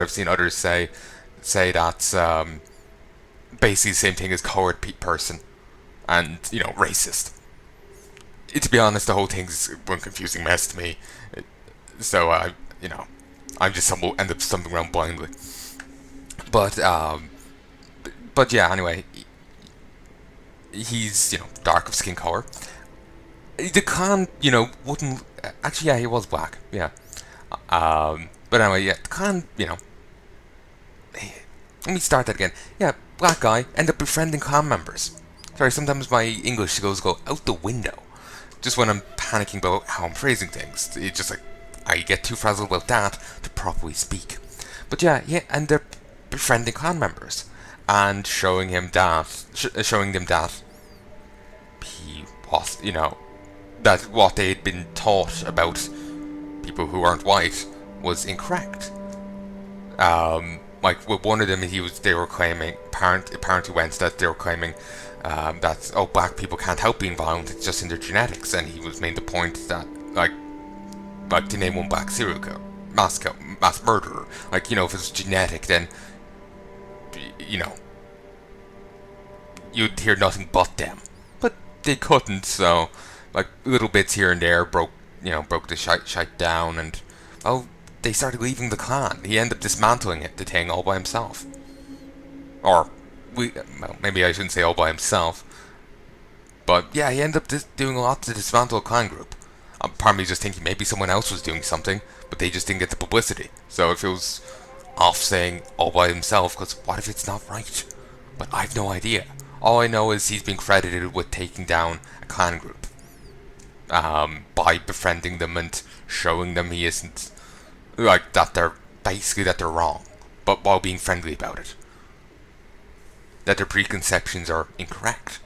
I've seen others say that's basically the same thing as coward person, and racist. To be honest, the whole thing's one confusing mess to me. So I'm just end up stumbling around blindly. But yeah. Anyway, he's dark of skin color. The Khan wouldn't actually. Yeah, he was black. Yeah. But anyway, yeah, the Khan. Let me start that again. Yeah, black guy end up befriending clan members. Sorry, sometimes my English skills go out the window. Just when I'm panicking about how I'm phrasing things. It's just like, I get too frazzled about that to properly speak. But yeah, end up befriending clan members. And showing them that he was, that what they had been taught about people who aren't white was incorrect. Like with one of them, they were claiming, apparently went that they were claiming that black people can't help being violent, it's just in their genetics, and he was made the point that like to name one black serial killer, mass murderer, if it's genetic, then you'd hear nothing but them, but they couldn't, so like little bits here and there broke the shite down, and they started leaving the clan. He ended up dismantling the thing all by himself. Or, maybe I shouldn't say all by himself. But yeah, he ended up doing a lot to dismantle a clan group. Part of me just thinking maybe someone else was doing something, but they just didn't get the publicity. So if it was off saying all by himself, because what if it's not right? But I've no idea. All I know is he's been credited with taking down a clan group. By befriending them and showing them he isn't that they're wrong, but while being friendly about it. That their preconceptions are incorrect.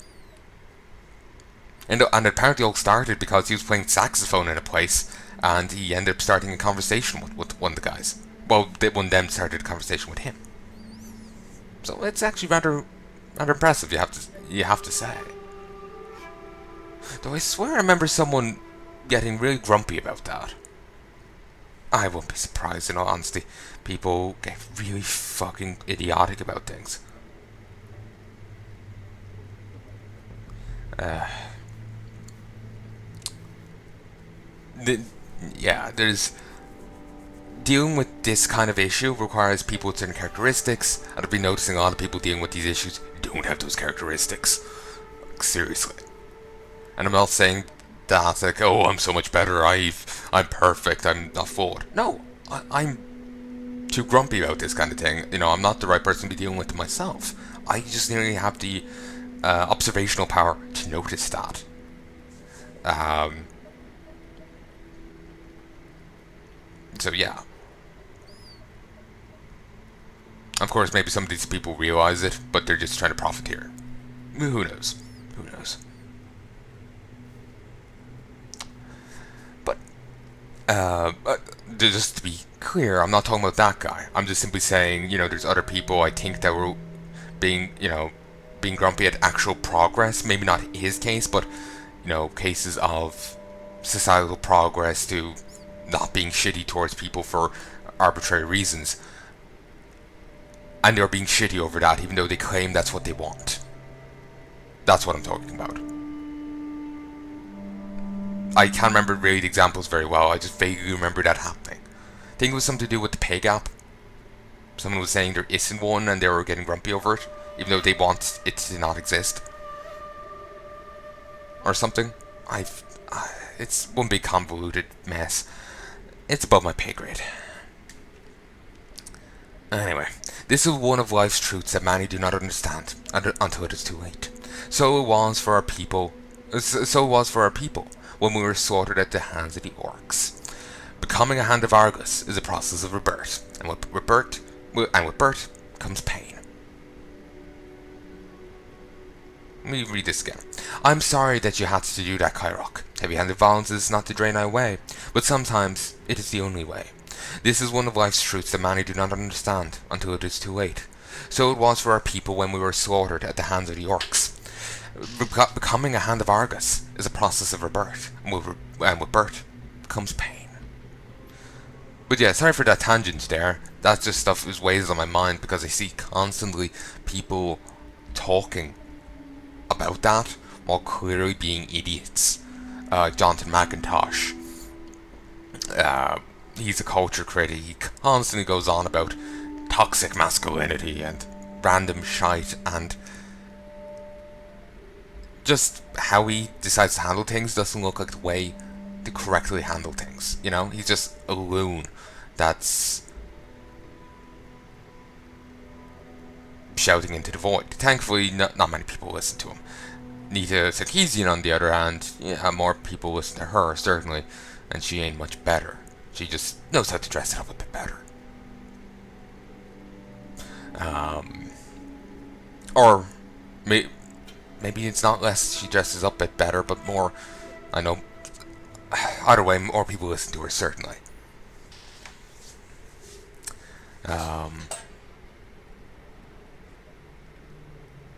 And apparently all started because he was playing saxophone in a place, and he ended up starting a conversation with one of the guys. Well, one of them started a conversation with him. So it's actually rather impressive, you have to say. Though I swear I remember someone getting really grumpy about that. I won't be surprised, in all honesty. People get really fucking idiotic about things. There's dealing with this kind of issue requires people with certain characteristics, and I've been noticing a lot of people dealing with these issues don't have those characteristics. Like, seriously. And I'm not saying that I'm so much better, I'm perfect, I'm not flawed. No, I'm too grumpy about this kind of thing. I'm not the right person to be dealing with it myself. I just nearly have the observational power to notice that. So yeah. Of course, maybe some of these people realize it, but they're just trying to profiteer. Who knows? Who knows? Just to be clear, I'm not talking about that guy. I'm just simply saying, there's other people I think that were being grumpy at actual progress. Maybe not his case, but, cases of societal progress to not being shitty towards people for arbitrary reasons. And they're being shitty over that, even though they claim that's what they want. That's what I'm talking about. I can't remember really the examples very well, I just vaguely remember that happening. I think it was something to do with the pay gap. Someone was saying there isn't one and they were getting grumpy over it, even though they want it to not exist. Or something. It's one big convoluted mess. It's above my pay grade. Anyway, this is one of life's truths that many do not understand until it is too late. So it was for our people when we were slaughtered at the hands of the orcs. Becoming a hand of Argus is a process of rebirth, and with birth comes pain. Let me read this again. I'm sorry that you had to do that, Qyrok. Heavy-handed violence is not the Draenei way, but sometimes it is the only way. This is one of life's truths that many do not understand until it is too late. So it was for our people when we were slaughtered at the hands of the orcs. Becoming a hand of Argus is a process of rebirth, and with birth comes pain. But yeah, sorry for that tangent there. that just stuff is weighs on my mind because I see constantly people talking about that while clearly being idiots. Jonathan McIntosh, he's a culture critic. He constantly goes on about toxic masculinity and random shite, and just how he decides to handle things doesn't look like the way to correctly handle things. You know, he's just a loon that's shouting into the void. Thankfully, not many people listen to him. Nita Sarkeesian, on the other hand, yeah, more people listen to her, certainly, and she ain't much better. She just knows how to dress it up a bit better. Or maybe it's not less she dresses up a bit better, but more, I know, either way, more people listen to her, certainly.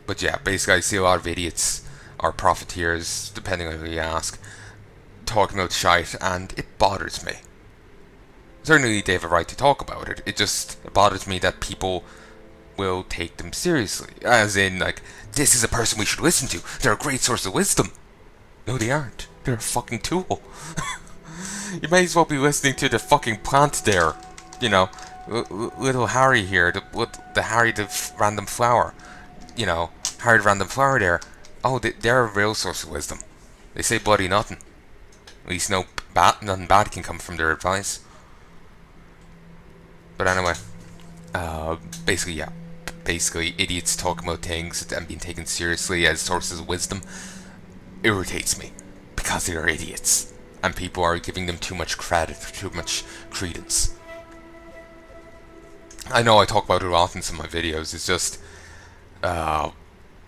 But yeah, basically I see a lot of idiots, or profiteers, depending on who you ask, talking about shite, and it bothers me. Certainly they have a right to talk about it. It bothers me that people will take them seriously. As in, like, this is a person we should listen to. They're a great source of wisdom. No, they aren't. They're a fucking tool. You may as well be listening to the fucking plant there. You know, little Harry here, the Harry the random flower. You know, Harry the random flower there. Oh, they're a real source of wisdom. They say bloody nothing. At least nothing bad can come from their advice. But anyway, basically, yeah. Basically, idiots talking about things and being taken seriously as sources of wisdom irritates me. Because they are idiots. And people are giving them too much credit, too much credence. I know I talk about it often in some of my videos, it's just...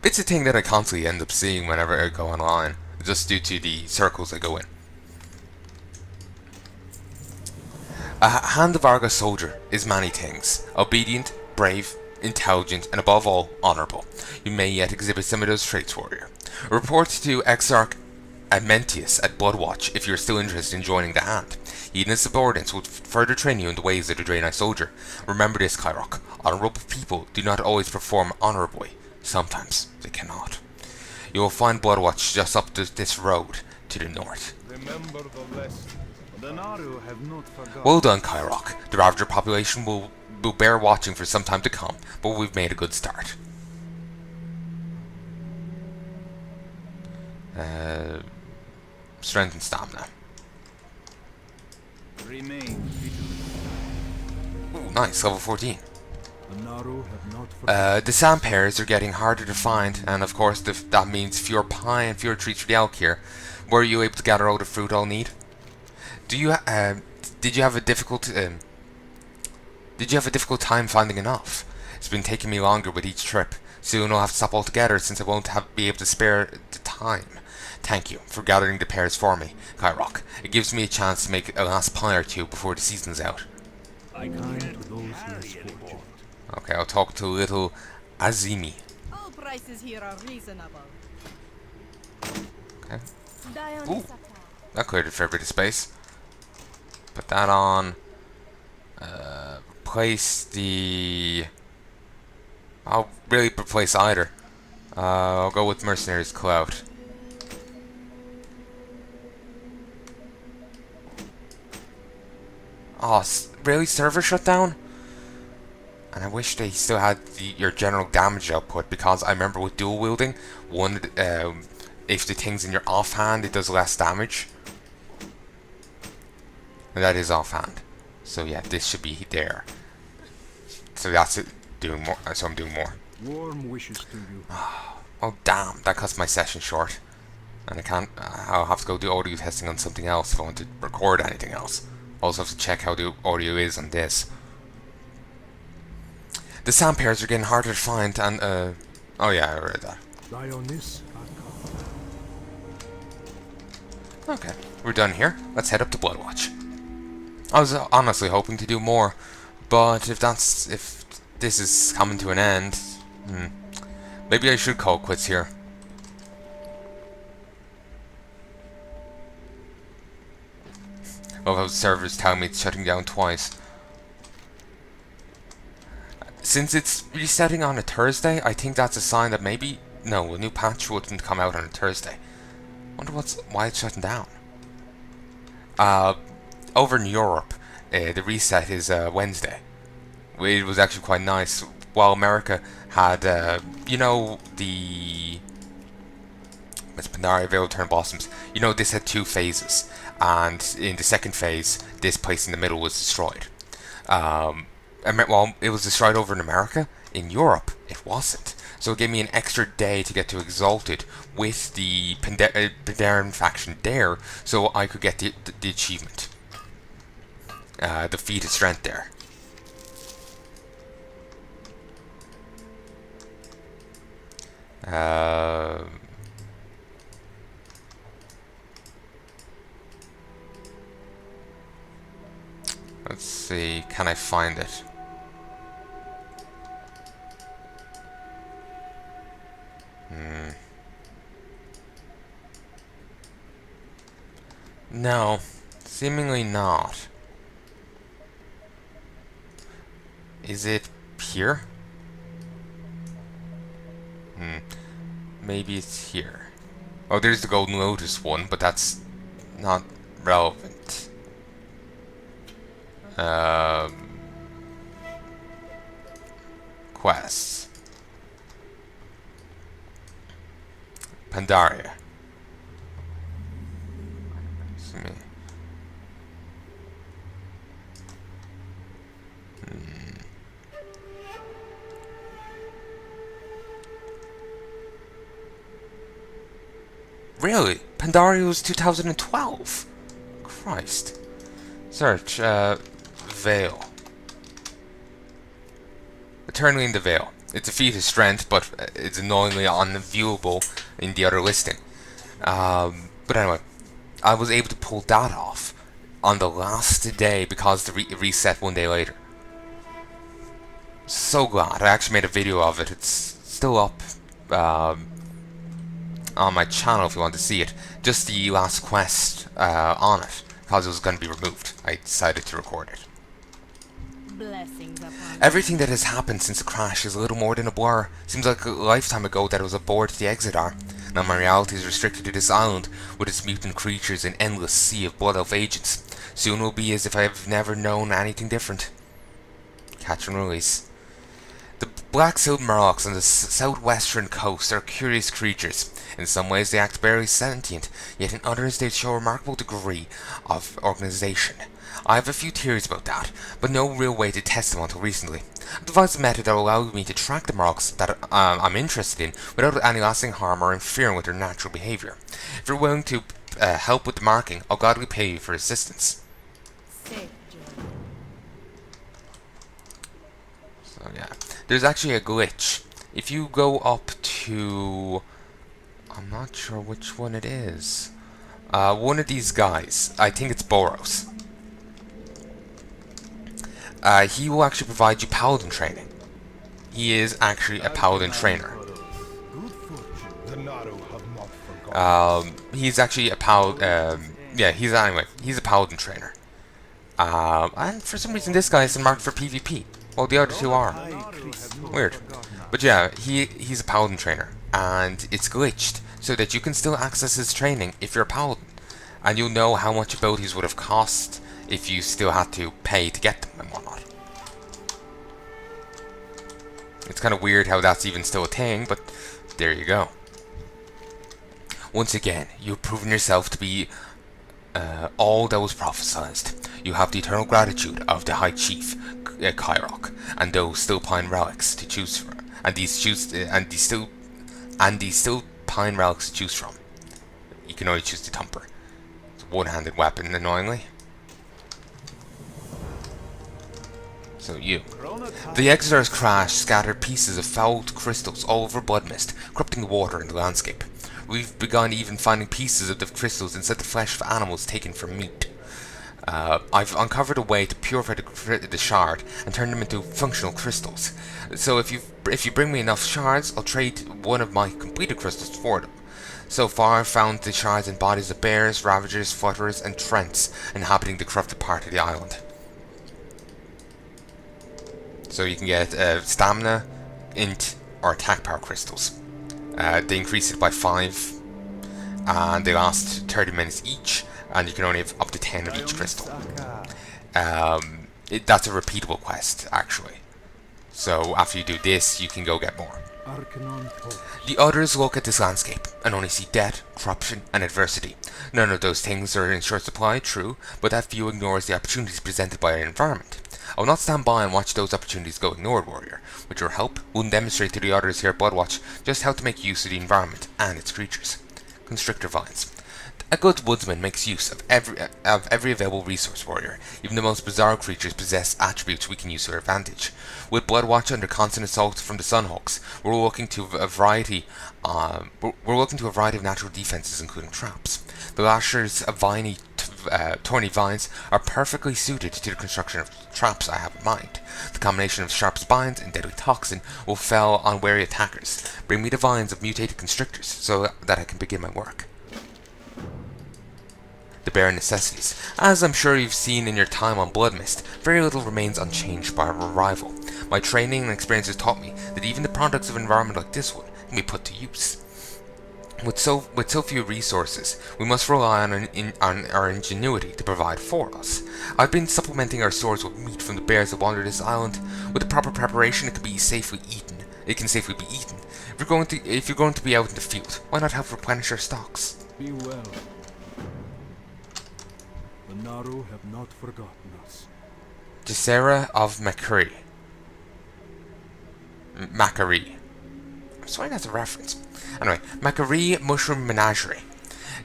it's a thing that I constantly end up seeing whenever I go online. Just due to the circles I go in. A Hand of Argus soldier is many things. Obedient, brave, intelligent, and above all, honourable. You may yet exhibit some of those traits, warrior. Report to Exarch Amentius at Bloodwatch if you are still interested in joining the Hand. He and his subordinates will further train you in the ways of the Draenei soldier. Remember this, Qyrok. Honourable people do not always perform honourably. Sometimes they cannot. You will find Bloodwatch just up this road to the north. Remember the lesson. The Naru have not forgotten. Well done, Qyrok. The Ravager population will bear watching for some time to come, but we've made a good start. Strength and stamina. Remain vigilant. Ooh, nice, level 14. The Naru have not forgotten. The sand pears are getting harder to find, and of course that means fewer pie and fewer treats for the elk here. Were you able to gather all the fruit I'll need? Did you have a difficult time finding enough? It's been taking me longer with each trip. Soon I'll have to stop altogether since I won't be able to spare the time. Thank you for gathering the pears for me, Qyrok. It gives me a chance to make a last pie or two before the season's out. I kind to those less fortunate. Okay, I'll talk to little Azimi. All prices here are reasonable. Okay. Ooh, that cleared a fair bit of space. Put that on. Replace the... I'll really replace either. I'll go with Mercenary's Clout. Oh, really? Server shut down? And I wish they still had your general damage output, because I remember with dual wielding, if the thing's in your offhand, it does less damage. And that is offhand. So yeah, this should be there. So that's it. Doing more. So I'm doing more. Warm wishes to you. Oh damn! That cuts my session short. And I can't. I'll have to go do audio testing on something else if I want to record anything else. Also have to check how the audio is on this. The sand pears are getting harder to find, and oh yeah, I read that. Okay, we're done here. Let's head up to Bloodwatch. I was honestly hoping to do more, but if this is coming to an end, maybe I should call quits here. Love how the server's telling me it's shutting down twice. since it's resetting on a Thursday, I think that's a sign that maybe no, a new patch wouldn't come out on a Thursday. Wonder why it's shutting down. Over in Europe, the reset is Wednesday. It was actually quite nice. While America had, you know, it's Palnai, Vale Turn Blossoms. You know, this had 2 phases, and in the second phase, this place in the middle was destroyed. Well, it was destroyed over in America. In Europe, it wasn't. So it gave me an extra day to get to Exalted with the Pandaren faction there, so I could get the achievement. The feat of strength there. Let's see, can I find it? No, seemingly not. Is it here? Maybe it's here. Oh, there's the Golden Lotus one, but that's not relevant. Quests. Pandaria. It's me. Really? Pandaria was 2012? Christ. Search, Veil. Eternally in the Veil. It's a feat of strength, but it's annoyingly unviewable in the other listing. But anyway, I was able to pull that off on the last day because the reset 1 day later. So glad. I actually made a video of it. It's still up on my channel if you want to see it. Just the last quest on it, because it was going to be removed. I decided to record it. Blessings upon Everything that has happened since the crash is a little more than a blur. Seems like a lifetime ago that I was aboard the Exodar. Now my reality is restricted to this island, with its mutant creatures and endless sea of blood elf agents. Soon will be as if I have never known anything different. Catch and release. The black silt murlocs on the southwestern coast are curious creatures. In some ways they act barely sentient, yet in others they show a remarkable degree of organization. I have a few theories about that, but no real way to test them until recently. I've devised a method that will allow me to track the murlocs that I'm interested in without any lasting harm or interfering with their natural behavior. If you're willing to help with the marking, I'll gladly pay you for assistance. safe journey. So yeah, there's actually a glitch. If you go up to... I'm not sure which one it is. One of these guys, I think it's Boros. He will actually provide you paladin training. He is actually a paladin trainer. He's actually a yeah, he's a paladin trainer. And for some reason this guy isn't marked for PvP, while the other two are. Weird. But yeah, he's a paladin trainer, and it's glitched so that you can still access his training if you're a paladin, and you'll know how much abilities would have cost if you still had to pay to get them and whatnot. It's kind of weird how that's even still a thing, but there you go. Once again, you've proven yourself to be all that was prophesized. You have the eternal gratitude of the High Chief Qyrok, and those still pine relics to choose from, and these still pine relics to choose from. You can only choose the Thumper. It's a one-handed weapon, annoyingly. So you. The Exodar's crash scattered pieces of fouled crystals all over Bloodmist, corrupting the water and the landscape. We've begun even finding pieces of the crystals inside the flesh of animals taken for meat. I've uncovered a way to purify the shard and turn them into functional crystals. So if you bring me enough shards, I'll trade one of my completed crystals for them. So far I've found the shards in bodies of bears, ravagers, flutterers and trents inhabiting the corrupted part of the island. So you can get stamina, int, or attack power crystals. They increase it by 5, and they last 30 minutes each, and you can only have up to 10 of each crystal. That's a repeatable quest, actually. So after you do this, you can go get more. The others look at this landscape and only see death, corruption, and adversity. None of those things are in short supply, true, but that view ignores the opportunities presented by our environment. I will not stand by and watch those opportunities go ignored, warrior. With your help, we'll demonstrate to the others here at Bloodwatch just how to make use of the environment and its creatures. Constrictor vines. A good woodsman makes use of every available resource, warrior. Even the most bizarre creatures possess attributes we can use to our advantage. With Bloodwatch under constant assault from the Sunhawks, we're looking to a variety of natural defenses, including traps. The lashers of thorny vines are perfectly suited to the construction of traps I have in mind. The combination of sharp spines and deadly toxin will fell on wary attackers. Bring me the vines of mutated constrictors so that I can begin my work. The bare necessities. As I'm sure you've seen in your time on Bloodmist, very little remains unchanged by our arrival. My training and experience has taught me that even the products of an environment like this one can be put to use. With so few resources, we must rely on our ingenuity to provide for us. I've been supplementing our stores with meat from the bears that wander this island. With the proper preparation, it can safely be eaten. If you're going to be out in the field, why not help replenish our stocks? Be well. The Naru have not forgotten us. Desera of Macari. I'm sorry, that's a reference. Anyway, Macari Mushroom Menagerie.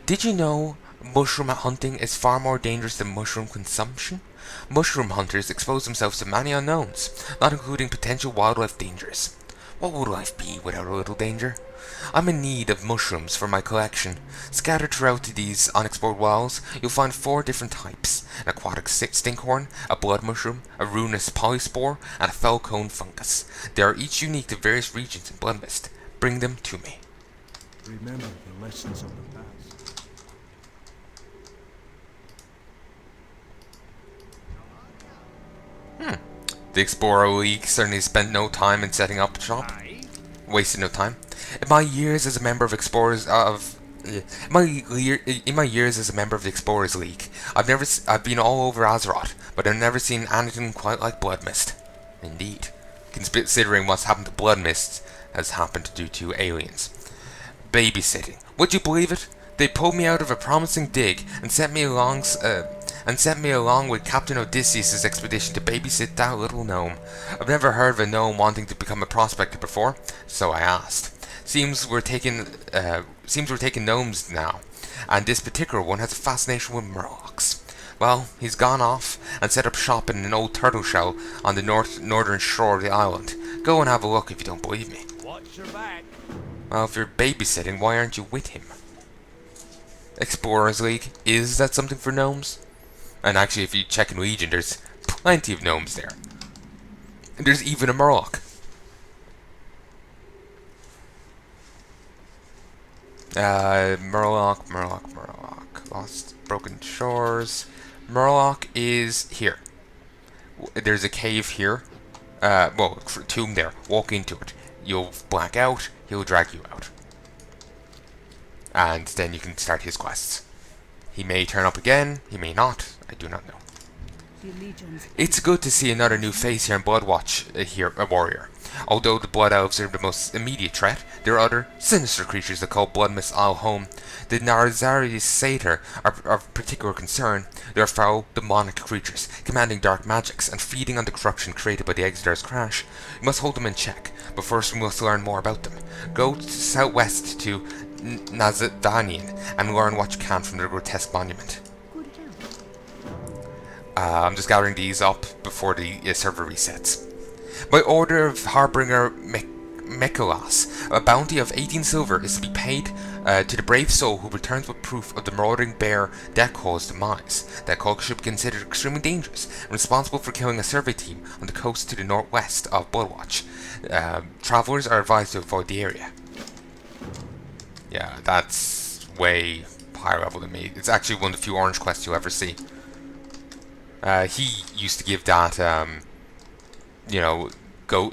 Did you know mushroom hunting is far more dangerous than mushroom consumption? Mushroom hunters expose themselves to many unknowns, not including potential wildlife dangers. What would life be without a little danger? I'm in need of mushrooms for my collection. Scattered throughout these unexplored wilds, you'll find 4 different types: an aquatic stinkhorn, a blood mushroom, a ruinous polyspore, and a fell-cone fungus. They are each unique to various regions in Bloodmist. Bring them to me. Remember the lessons of the past. The Explorer League certainly spent no time in setting up shop. Wasted no time. In my years as a member of the Explorers League, I've been all over Azeroth, but I've never seen anything quite like Bloodmist. Indeed, considering what's happened to Bloodmist has happened due to aliens. Babysitting. Would you believe it? They pulled me out of a promising dig and sent me along with Captain Odysseus' expedition to babysit that little gnome. I've never heard of a gnome wanting to become a prospector before, so I asked. Seems we're taking gnomes now, and this particular one has a fascination with murlocs. Well, he's gone off and set up shop in an old turtle shell on the northern shore of the island. Go and have a look if you don't believe me. Watch your back. Well, if you're babysitting, why aren't you with him? Explorers League, is that something for gnomes? And actually, if you check in Legion, there's plenty of gnomes there. And there's even a murloc. Murloc. Lost Broken Shores. Murloc is here. There's a cave here. Tomb there. Walk into it. You'll black out. He'll drag you out. And then you can start his quests. He may turn up again. He may not. I do not know. It's good to see another new face here in Bloodwatch, a warrior. Although the Blood Elves are the most immediate threat, there are other sinister creatures that call Bloodmist Isle home. The Narzari Satyr are of particular concern. They are foul, demonic creatures, commanding dark magics and feeding on the corruption created by the Exeter's crash. We must hold them in check, but first we must learn more about them. Go southwest to Nazadanian and learn what you can from the grotesque monument. I'm just gathering these up before the server resets. By order of Harbinger Mikolas, a bounty of 18 silver is to be paid to the brave soul who returns with proof of the marauding bear Dekhaw's demise. Dekhal should be considered extremely dangerous and responsible for killing a survey team on the coast to the northwest of Bloodwatch. Travelers are advised to avoid the area. Yeah, that's way higher level than me. It's actually one of the few orange quests you'll ever see. He used to give that you know, go